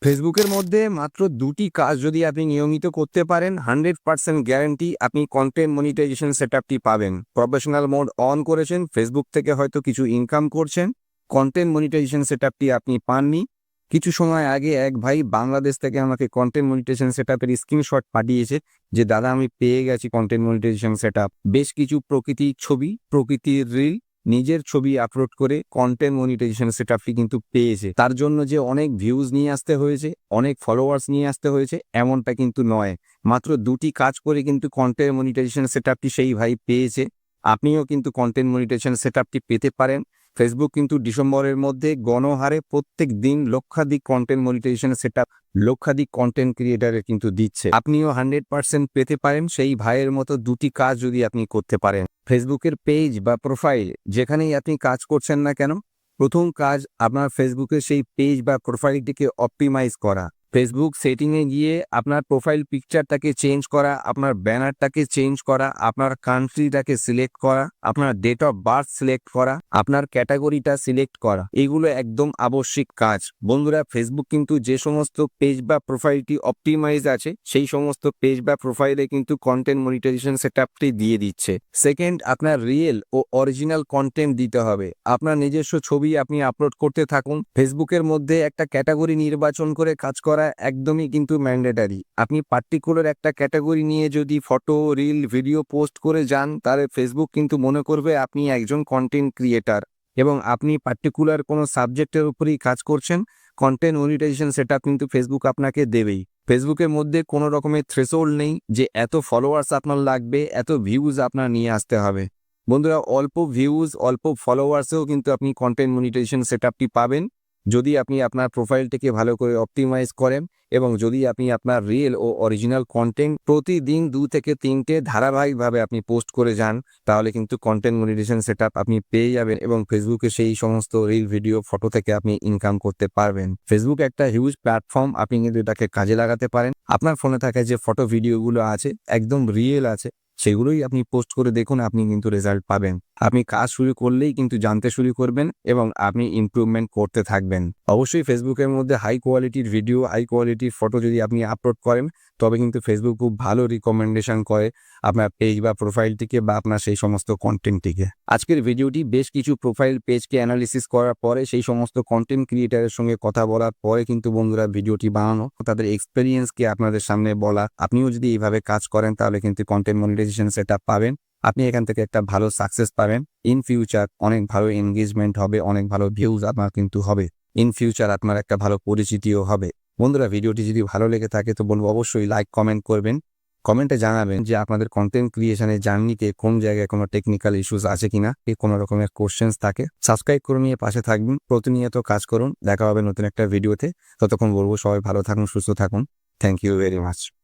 ফেসবুকের মধ্যে মাত্র ২টি কাজ যদি আপনি নিয়মিত করতে পারেন 100% গ্যারান্টি আপনি কন্টেন্ট মনিটাইজেশন সেটআপটি পাবেন। প্রফেশনাল মোড অন করেছেন, ফেসবুক থেকে হয়তো কিছু ইনকাম করছেন, কন্টেন্ট মনিটাইজেশন সেটআপটি আপনি পাননি। কিছু সময় আগে এক ভাই বাংলাদেশ থেকে আমাকে কন্টেন্ট মনিটাইজেশন সেটআপের স্ক্রিনশট পাঠিয়েছে যে দাদা আমি পেয়ে গেছি কন্টেন্ট মনিটাইজেশন সেটআপ। বেশ কিছু প্রকৃতির ছবি, প্রকৃতির রিল, নিজের ছবি আপলোড করে কন্টেন্ট মনিটাইজেশন সেটআপটি কিন্তু পেয়েছে। তার জন্য যে অনেক ভিউজ নিয়ে আসতে হয়েছে, অনেক ফলোয়ার্স নিয়ে আসতে হয়েছে এমনটা কিন্তু নয়। মাত্র ২টি কাজ করে কিন্তু কন্টেন্ট মনিটাইজেশন সেটআপটি সেই ভাই পেয়েছে। আপনিও কিন্তু কন্টেন্ট মনিটাইজেশন সেটআপটি পেতে পারেন। ফেসবুক কিন্তু ডিসেম্বরের মধ্যে গণহারে প্রত্যেক দিন লক্ষাধিক কন্টেন্ট মনিটাইজেশন সেটআপ লক্ষাধিক কন্টেন্ট ক্রিয়েটারের কিন্তু দিচ্ছে। আপনিও 100% পেতে পারেন সেই ভাইয়ের মতো ২টি কাজ যদি আপনি করতে পারেন। ফেসবুকের পেজ বা প্রোফাইল যেখানেই আপনি কাজ করছেন না কেন, প্রথম কাজ আপনার ফেসবুকের সেই পেজ বা প্রোফাইলটিকে অপটিমাইজ করা। ফেসবুক সেটিংয়ে গিয়ে আপনার প্রোফাইল পিকচারটাকে চেঞ্জ করা, আপনার ব্যানারটাকে চেঞ্জ করা, আপনার কান্ট্রিটাকে সিলেক্ট করা, আপনার ডেট অফ বার্থ সিলেক্ট করা, আপনার ক্যাটাগরিটা সিলেক্ট করা, এগুলো একদম আবশ্যিক কাজ। বন্ধুরা, ফেসবুক কিন্তু যে সমস্ত পেজ বা প্রোফাইলটি অপটিমাইজ আছে সেই সমস্ত পেজ বা প্রোফাইলে কিন্তু কন্টেন্ট মনিটাইজেশন সেটআপটি দিয়ে দিচ্ছে। সেকেন্ড, আপনার রিয়েল ও অরিজিনাল কন্টেন্ট দিতে হবে। আপনার নিজস্ব ছবি আপনি আপলোড করতে থাকুন। ফেসবুকের মধ্যে একটা ক্যাটাগরি নির্বাচন করে কাজ করা একদমই কিন্তু ম্যান্ডেটারি। আপনি পার্টিকুলার একটা ক্যাটাগরি নিয়ে যদি ফটো, রিল, ভিডিও পোস্ট করে যান তাহলে ফেসবুক কিন্তু মনে করবে আপনি একজন কন্টেন্ট ক্রিয়েটার এবং আপনি পার্টিকুলার কোনো সাবজেক্টের উপরেই কাজ করছেন। কন্টেন্ট মনিটাইজেশন সেটআপ কিন্তু ফেসবুক আপনাকে দেবেই। ফেসবুকের মধ্যে কোনো রকমের থ্রেশহোল্ড নেই যে এত ফলোয়ার্স আপনার লাগবে, এত ভিউজ আপনার নিয়ে আসতে হবে। বন্ধুরা, অল্প ভিউজ, অল্প ফলোয়ার্সেও কিন্তু আপনি কন্টেন্ট মনিটাইজেশন সেটআপটি পাবেন যদি আপনি আপনার প্রোফাইলটিকে ভালো করে অপটিমাইজ করেন এবং যদি আপনি আপনার রিয়েল ও অরিজিনাল কন্টেন্ট প্রতিদিন ২ থেকে ৩টে ধারাবাহিকভাবে আপনি পোস্ট করে যান, তাহলে কিন্তু কন্টেন্ট মনিটাইজেশন সেটআপ আপনি পেয়ে যাবেন এবং ফেসবুকে সেই সমস্ত রিল, ভিডিও, ফটো থেকে আপনি ইনকাম করতে পারবেন। ফেসবুক একটা হিউজ প্ল্যাটফর্ম, আপনি কিন্তু এটাকে কাজে লাগাতে পারেন। আপনার ফোনে থাকা যে ফটো, ভিডিওগুলো আছে একদম রিয়েল আছে, সেগুলোই আপনি পোস্ট করে দেখুন, আপনি কিন্তু রেজাল্ট পাবেন। আপনি কাজ শুরু করলেই কিন্তু জানতে শুরু করবেন এবং আপনি ইমপ্রুভমেন্ট করতে থাকবেন। অবশ্যই ফেসবুকের মধ্যে হাই কোয়ালিটির ভিডিও, হাই কোয়ালিটির ফটো যদি আপনি আপলোড করেন তবে কিন্তু ফেসবুক খুব ভালো রিকমেন্ডেশন করে আপনার পেজ বা প্রোফাইলটিকে বা আপনার সেই সমস্ত কন্টেন্টটিকে। আজকের ভিডিওটি বেশ কিছু প্রোফাইল পেজকে অ্যানালিসিস করার পরে সেই সমস্ত কন্টেন্ট ক্রিয়েটারের সঙ্গে কথা বলার পরে কিন্তু বন্ধুরা ভিডিওটি বানানো, তাদের এক্সপেরিয়েন্সকে আপনাদের সামনে বলা। আপনিও যদি এইভাবে কাজ করেন তাহলে কিন্তু কন্টেন্ট মনিটাইজেশন সেটআপ পাবেন। আপনি এখান থেকে একটা ভালো সাকসেস পাবেন। ইন ফিউচার অনেক ভালো এনগেজমেন্ট হবে, অনেক ভালো ভিউজ আপনার কিন্তু হবে। ইন ফিউচার আপনার একটা ভালো পরিচিতিও হবে। বন্ধুরা, ভিডিওটি যদি ভালো লেগে থাকে তো বলবো অবশ্যই লাইক, কমেন্ট করবেন। কমেন্টে জানাবেন যে আপনাদের কন্টেন্ট ক্রিয়েশনের জার্নিতে কোন জায়গায় কোনো টেকনিক্যাল ইস্যুস আছে কিনা, কোনো রকমের কোশ্চেন্স থাকে। সাবস্ক্রাইব করে নিয়ে পাশে থাকবেন, প্রতিনিয়ত কাজ করুন। দেখা হবে নতুন একটা ভিডিওতে। ততক্ষণ বলবো সবাই ভালো থাকুন, সুস্থ থাকুন। Thank you very much.